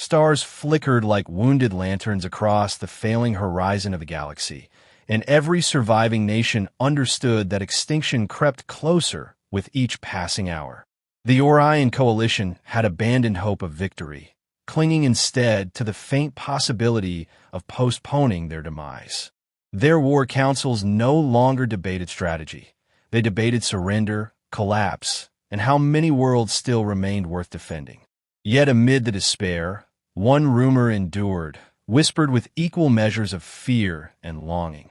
Stars flickered like wounded lanterns across the failing horizon of the galaxy, and every surviving nation understood that extinction crept closer with each passing hour. The Orion coalition had abandoned hope of victory, clinging instead to the faint possibility of postponing their demise. Their war councils no longer debated strategy. They debated surrender, collapse, and how many worlds still remained worth defending. Yet amid the despair, one rumor endured, whispered with equal measures of fear and longing.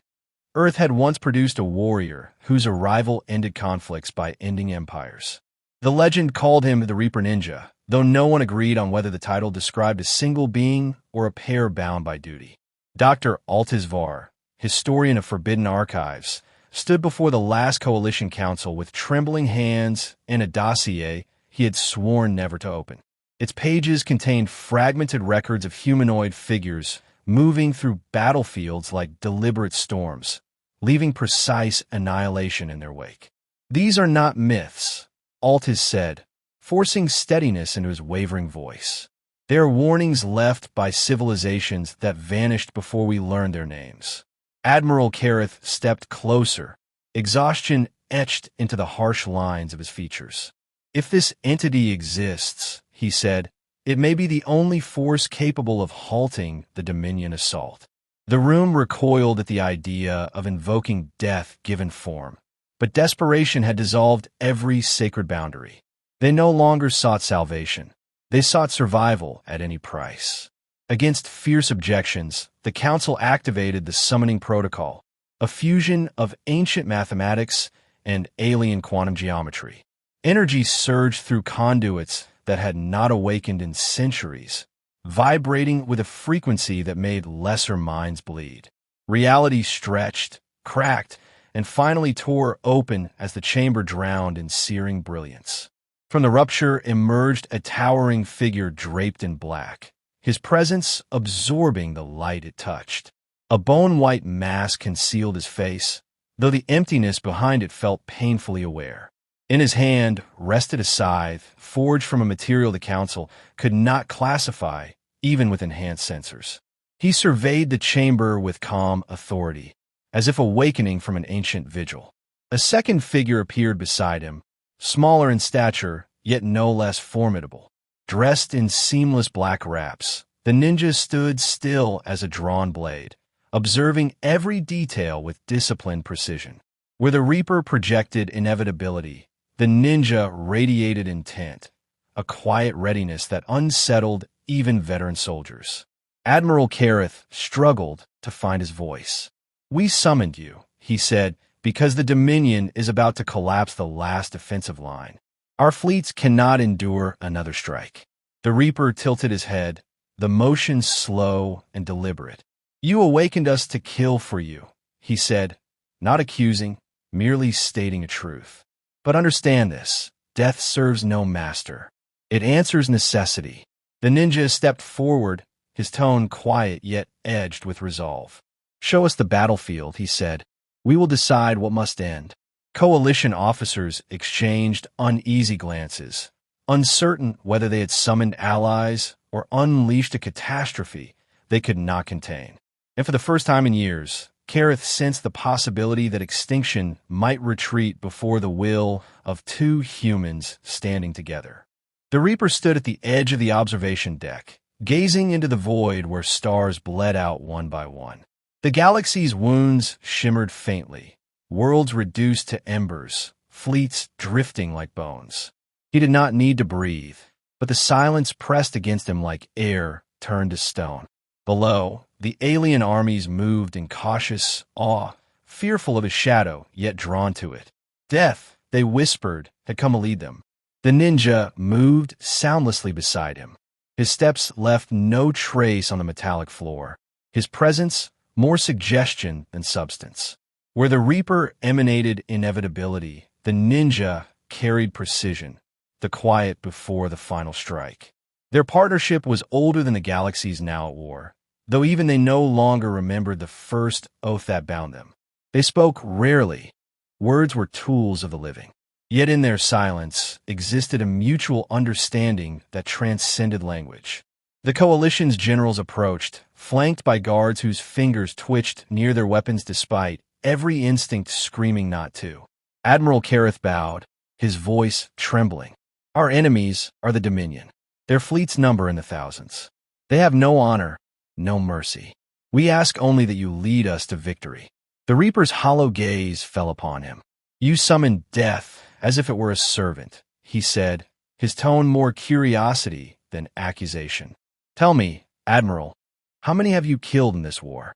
Earth had once produced a warrior whose arrival ended conflicts by ending empires. The legend called him the Reaper Ninja, though no one agreed on whether the title described a single being or a pair bound by duty. Dr. Altizvar, historian of Forbidden Archives, stood before the last Coalition Council with trembling hands and a dossier he had sworn never to open. Its pages contained fragmented records of humanoid figures moving through battlefields like deliberate storms, leaving precise annihilation in their wake. "These are not myths," Altiz said, forcing steadiness into his wavering voice. "They are warnings left by civilizations that vanished before we learned their names." Admiral Kareth stepped closer, exhaustion etched into the harsh lines of his features. "If this entity exists," he said, "it may be the only force capable of halting the Dominion assault." The room recoiled at the idea of invoking death given form, but desperation had dissolved every sacred boundary. They no longer sought salvation. They sought survival at any price. Against fierce objections, the Council activated the Summoning Protocol, a fusion of ancient mathematics and alien quantum geometry. Energy surged through conduits that had not awakened in centuries, vibrating with a frequency that made lesser minds bleed. Reality stretched, cracked, and finally tore open as the chamber drowned in searing brilliance. From the rupture emerged a towering figure draped in black, his presence absorbing the light it touched. A bone-white mask concealed his face, though the emptiness behind it felt painfully aware. In his hand rested a scythe, forged from a material the Council could not classify, even with enhanced sensors. He surveyed the chamber with calm authority, as if awakening from an ancient vigil. A second figure appeared beside him, smaller in stature, yet no less formidable. Dressed in seamless black wraps, the ninja stood still as a drawn blade, observing every detail with disciplined precision. Where the Reaper projected inevitability, the ninja radiated intent, a quiet readiness that unsettled even veteran soldiers. Admiral Kareth struggled to find his voice. "We summoned you," he said, "because the Dominion is about to collapse the last defensive line. Our fleets cannot endure another strike." The Reaper tilted his head, the motion slow and deliberate. "You awakened us to kill for you," he said, not accusing, merely stating a truth. "But understand this, death serves no master. It answers necessity." The ninja stepped forward, his tone quiet yet edged with resolve. "Show us the battlefield," he said. "We will decide what must end." Coalition officers exchanged uneasy glances, uncertain whether they had summoned allies or unleashed a catastrophe they could not contain. And for the first time in years, Kareth sensed the possibility that extinction might retreat before the will of two humans standing together. The Reaper stood at the edge of the observation deck, gazing into the void where stars bled out one by one. The galaxy's wounds shimmered faintly, worlds reduced to embers, fleets drifting like bones. He did not need to breathe, but the silence pressed against him like air turned to stone. Below, the alien armies moved in cautious awe, fearful of his shadow, yet drawn to it. Death, they whispered, had come to lead them. The ninja moved soundlessly beside him. His steps left no trace on the metallic floor, his presence more suggestion than substance. Where the Reaper emanated inevitability, the ninja carried precision, the quiet before the final strike. Their partnership was older than the galaxies now at war, though even they no longer remembered the first oath that bound them. They spoke rarely. Words were tools of the living. Yet in their silence existed a mutual understanding that transcended language. The coalition's generals approached, flanked by guards whose fingers twitched near their weapons despite every instinct screaming not to. Admiral Kareth bowed, his voice trembling. Our enemies are the Dominion. Their fleets number in the thousands. They have no honor, no mercy. We ask only that you lead us to victory. The Reaper's hollow gaze fell upon him. You summoned death as if it were a servant, he said, his tone more curiosity than accusation. Tell me, Admiral, how many have you killed in this war?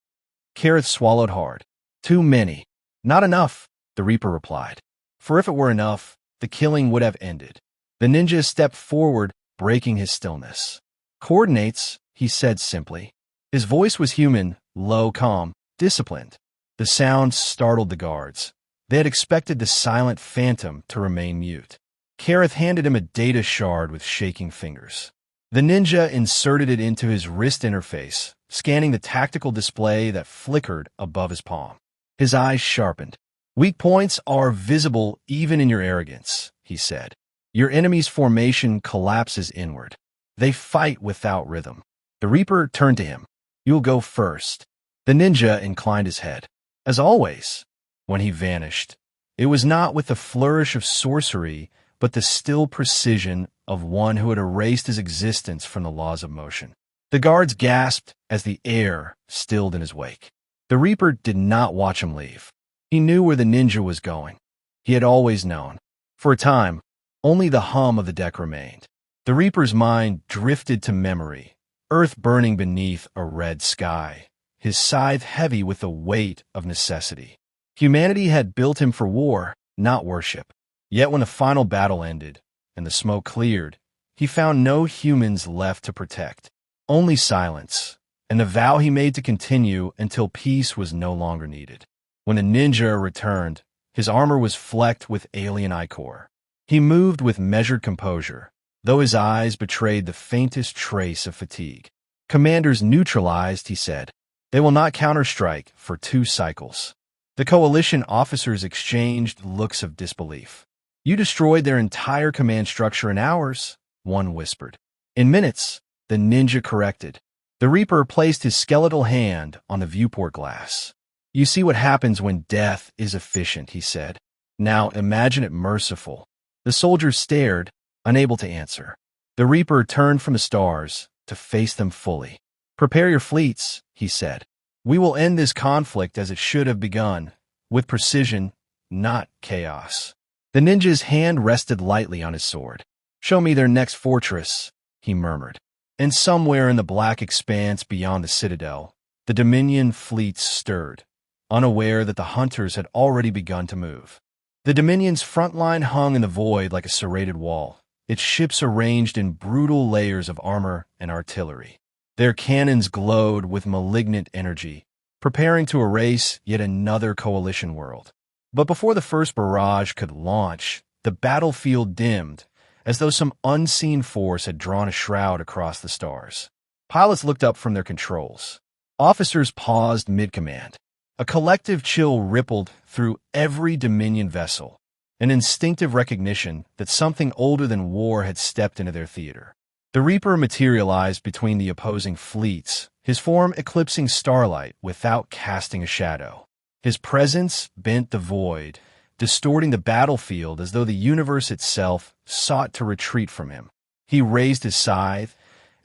Kareth swallowed hard. Too many. Not enough, the Reaper replied. For if it were enough, the killing would have ended. The ninja stepped forward, breaking his stillness. Coordinates, he said simply. His voice was human, low, calm, disciplined. The sound startled the guards. They had expected the silent phantom to remain mute. Kareth handed him a data shard with shaking fingers. The ninja inserted it into his wrist interface, scanning the tactical display that flickered above his palm. His eyes sharpened. Weak points are visible even in your arrogance, he said. Your enemy's formation collapses inward. They fight without rhythm. The Reaper turned to him. You'll go first. The ninja inclined his head. As always, when he vanished, it was not with the flourish of sorcery, but the still precision of one who had erased his existence from the laws of motion. The guards gasped as the air stilled in his wake. The Reaper did not watch him leave. He knew where the ninja was going. He had always known. For a time, only the hum of the deck remained. The Reaper's mind drifted to memory, earth burning beneath a red sky, his scythe heavy with the weight of necessity. Humanity had built him for war, not worship. Yet when the final battle ended, and the smoke cleared, he found no humans left to protect. Only silence, and the vow he made to continue until peace was no longer needed. When the ninja returned, his armor was flecked with alien ichor. He moved with measured composure, though his eyes betrayed the faintest trace of fatigue. Commanders neutralized, he said. They will not counterstrike for 2 cycles. The coalition officers exchanged looks of disbelief. You destroyed their entire command structure in hours, one whispered. In minutes, the ninja corrected. The Reaper placed his skeletal hand on the viewport glass. You see what happens when death is efficient, he said. Now imagine it merciful. The soldiers stared, unable to answer. The Reaper turned from the stars to face them fully. Prepare your fleets, he said. We will end this conflict as it should have begun, with precision, not chaos. The ninja's hand rested lightly on his sword. Show me their next fortress, he murmured. And somewhere in the black expanse beyond the citadel, the Dominion fleets stirred, unaware that the hunters had already begun to move. The Dominion's front line hung in the void like a serrated wall, its ships arranged in brutal layers of armor and artillery. Their cannons glowed with malignant energy, preparing to erase yet another coalition world. But before the first barrage could launch, the battlefield dimmed, as though some unseen force had drawn a shroud across the stars. Pilots looked up from their controls. Officers paused mid-command. A collective chill rippled through every Dominion vessel, an instinctive recognition that something older than war had stepped into their theater. The Reaper materialized between the opposing fleets, his form eclipsing starlight without casting a shadow. His presence bent the void, distorting the battlefield as though the universe itself sought to retreat from him. He raised his scythe,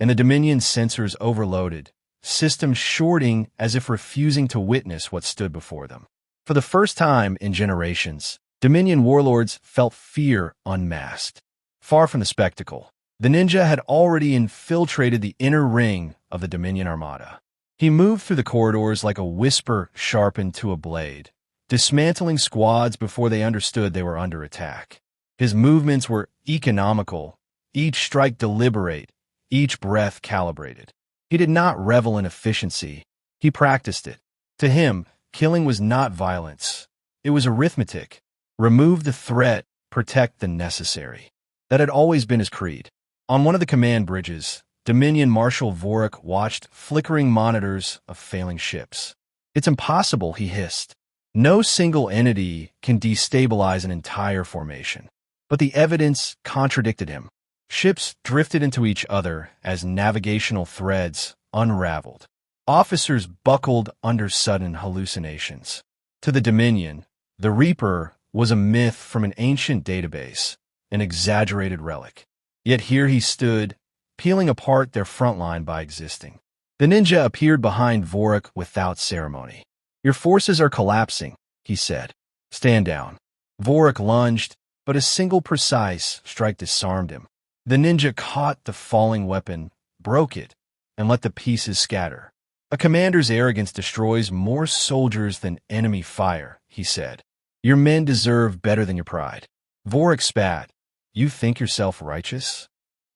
and the Dominion sensors overloaded, systems shorting as if refusing to witness what stood before them. For the first time in generations, Dominion warlords felt fear unmasked. Far from the spectacle, the ninja had already infiltrated the inner ring of the Dominion armada. He moved through the corridors like a whisper sharpened to a blade, dismantling squads before they understood they were under attack. His movements were economical, each strike deliberate, each breath calibrated. He did not revel in efficiency. He practiced it. To him, killing was not violence. It was arithmetic. Remove the threat, protect the necessary. That had always been his creed. On one of the command bridges, Dominion Marshal Vorik watched flickering monitors of failing ships. It's impossible, he hissed. No single entity can destabilize an entire formation. But the evidence contradicted him. Ships drifted into each other as navigational threads unraveled. Officers buckled under sudden hallucinations. To the Dominion, the Reaper was a myth from an ancient database, an exaggerated relic. Yet here he stood, peeling apart their front line by existing. The ninja appeared behind Vorik without ceremony. "Your forces are collapsing," he said. "Stand down." Vorik lunged, but a single precise strike disarmed him. The ninja caught the falling weapon, broke it, and let the pieces scatter. "A commander's arrogance destroys more soldiers than enemy fire," he said. "Your men deserve better than your pride." Vorik spat. "You think yourself righteous?"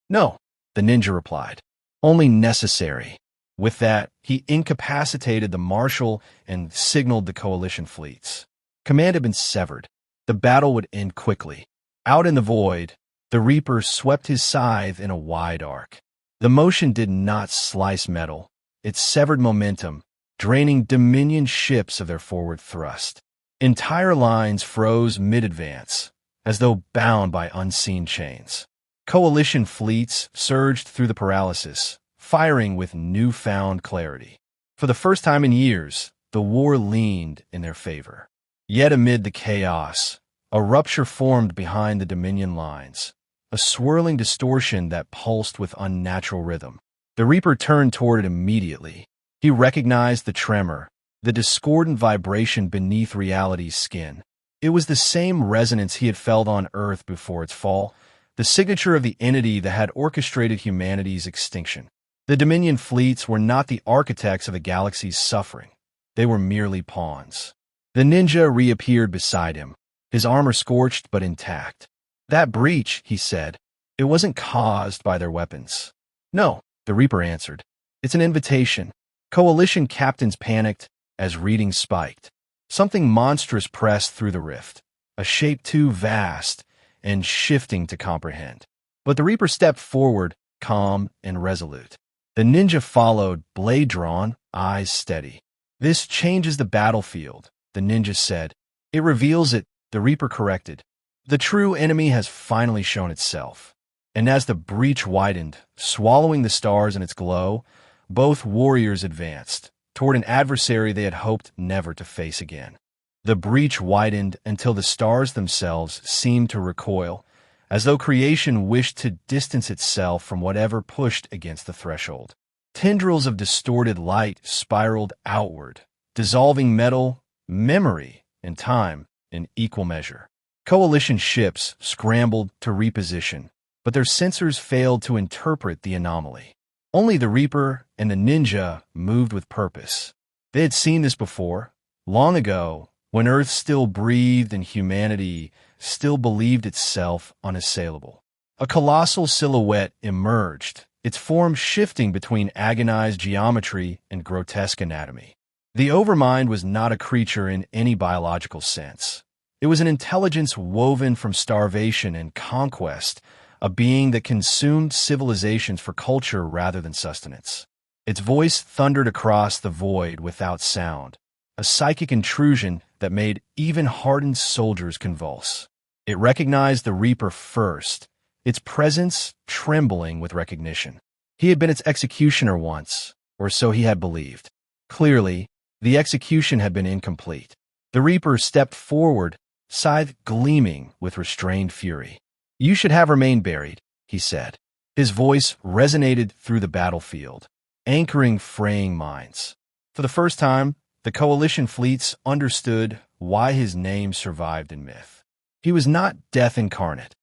"No," the ninja replied. "Only necessary." With that, he incapacitated the marshal and signaled the coalition fleets. Command had been severed. The battle would end quickly. Out in the void, the Reaper swept his scythe in a wide arc. The motion did not slice metal. It severed momentum, draining Dominion ships of their forward thrust. Entire lines froze mid-advance, as though bound by unseen chains. Coalition fleets surged through the paralysis, firing with newfound clarity. For the first time in years, the war leaned in their favor. Yet amid the chaos, a rupture formed behind the Dominion lines, a swirling distortion that pulsed with unnatural rhythm. The Reaper turned toward it immediately. He recognized the tremor, the discordant vibration beneath reality's skin. It was the same resonance he had felt on Earth before its fall, the signature of the entity that had orchestrated humanity's extinction. The Dominion fleets were not the architects of a galaxy's suffering. They were merely pawns. The ninja reappeared beside him, his armor scorched but intact. "That breach," he said, "it wasn't caused by their weapons." "No," the Reaper answered. "It's an invitation." Coalition captains panicked as readings spiked. Something monstrous pressed through the rift, a shape too vast and shifting to comprehend. But the Reaper stepped forward, calm and resolute. The ninja followed, blade drawn, eyes steady. "This changes the battlefield," the ninja said. "It reveals it," the Reaper corrected. "The true enemy has finally shown itself." And as the breach widened, swallowing the stars in its glow, both warriors advanced, toward an adversary they had hoped never to face again. The breach widened until the stars themselves seemed to recoil, as though creation wished to distance itself from whatever pushed against the threshold. Tendrils of distorted light spiraled outward, dissolving metal, memory, and time in equal measure. Coalition ships scrambled to reposition, but their sensors failed to interpret the anomaly. Only the Reaper and the ninja moved with purpose. They had seen this before, long ago, when Earth still breathed and humanity still believed itself unassailable. A colossal silhouette emerged, its form shifting between agonized geometry and grotesque anatomy. The Overmind was not a creature in any biological sense. It was an intelligence woven from starvation and conquest, a being that consumed civilizations for culture rather than sustenance. Its voice thundered across the void without sound, a psychic intrusion that made even hardened soldiers convulse. It recognized the Reaper first, its presence trembling with recognition. He had been its executioner once, or so he had believed. Clearly, the execution had been incomplete. The Reaper stepped forward, scythe gleaming with restrained fury. "You should have remained buried," he said. His voice resonated through the battlefield, anchoring fraying minds. For the first time, the coalition fleets understood why his name survived in myth. He was not death incarnate.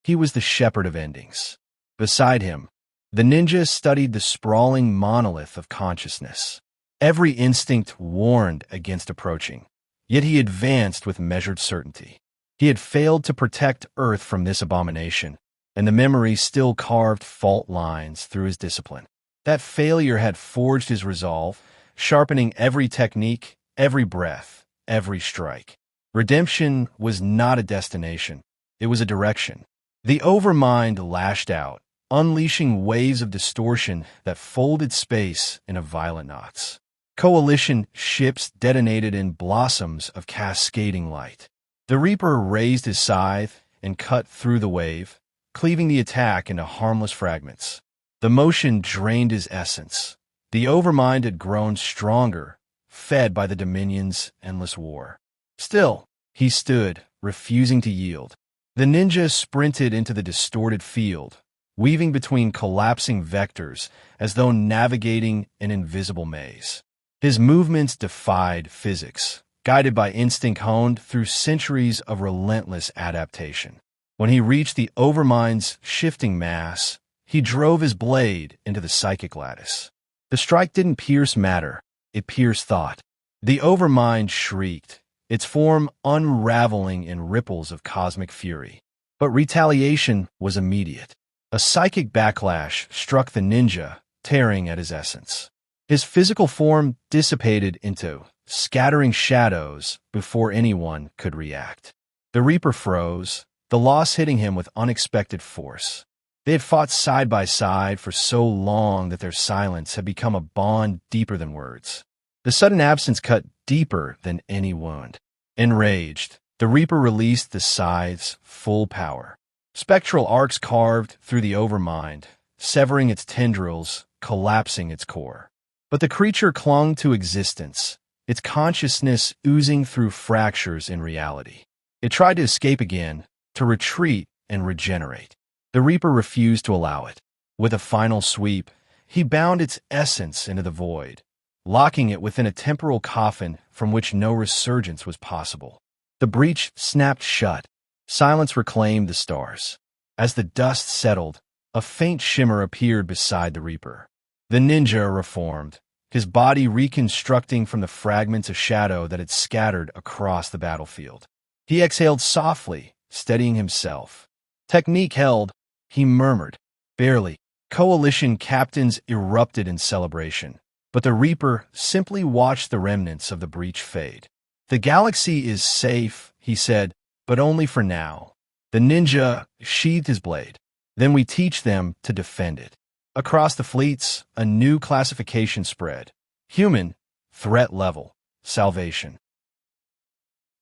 He was the shepherd of endings. Beside him, the ninja studied the sprawling monolith of consciousness. Every instinct warned against approaching, yet he advanced with measured certainty. He had failed to protect Earth from this abomination, and the memory still carved fault lines through his discipline. That failure had forged his resolve, sharpening every technique, every breath, every strike. Redemption was not a destination. It was a direction. The Overmind lashed out, unleashing waves of distortion that folded space in a violent knots. Coalition ships detonated in blossoms of cascading light. The Reaper raised his scythe and cut through the wave, cleaving the attack into harmless fragments. The motion drained his essence. The overmind had grown stronger, fed by the Dominion's endless war. Still, he stood, refusing to yield. The ninja sprinted into the distorted field, weaving between collapsing vectors as though navigating an invisible maze. His movements defied physics, guided by instinct honed through centuries of relentless adaptation. When he reached the overmind's shifting mass, he drove his blade into the psychic lattice. The strike didn't pierce matter, it pierced thought. The overmind shrieked, its form unraveling in ripples of cosmic fury. But retaliation was immediate. A psychic backlash struck the ninja, tearing at his essence. His physical form dissipated into scattering shadows before anyone could react. The Reaper froze, the loss hitting him with unexpected force. They had fought side by side for so long that their silence had become a bond deeper than words. The sudden absence cut deeper than any wound. Enraged, the Reaper released the scythe's full power. Spectral arcs carved through the overmind, severing its tendrils, collapsing its core. But the creature clung to existence, its consciousness oozing through fractures in reality. It tried to escape again, to retreat and regenerate. The Reaper refused to allow it. With a final sweep, he bound its essence into the void, locking it within a temporal coffin from which no resurgence was possible. The breach snapped shut. Silence reclaimed the stars. As the dust settled, a faint shimmer appeared beside the Reaper. The ninja reformed, his body reconstructing from the fragments of shadow that had scattered across the battlefield. He exhaled softly, steadying himself. Technique held, he murmured. Barely. Coalition captains erupted in celebration, but the Reaper simply watched the remnants of the breach fade. The galaxy is safe, he said, but only for now. The ninja sheathed his blade. Then we teach them to defend it. Across the fleets, a new classification spread. Human, threat level, salvation.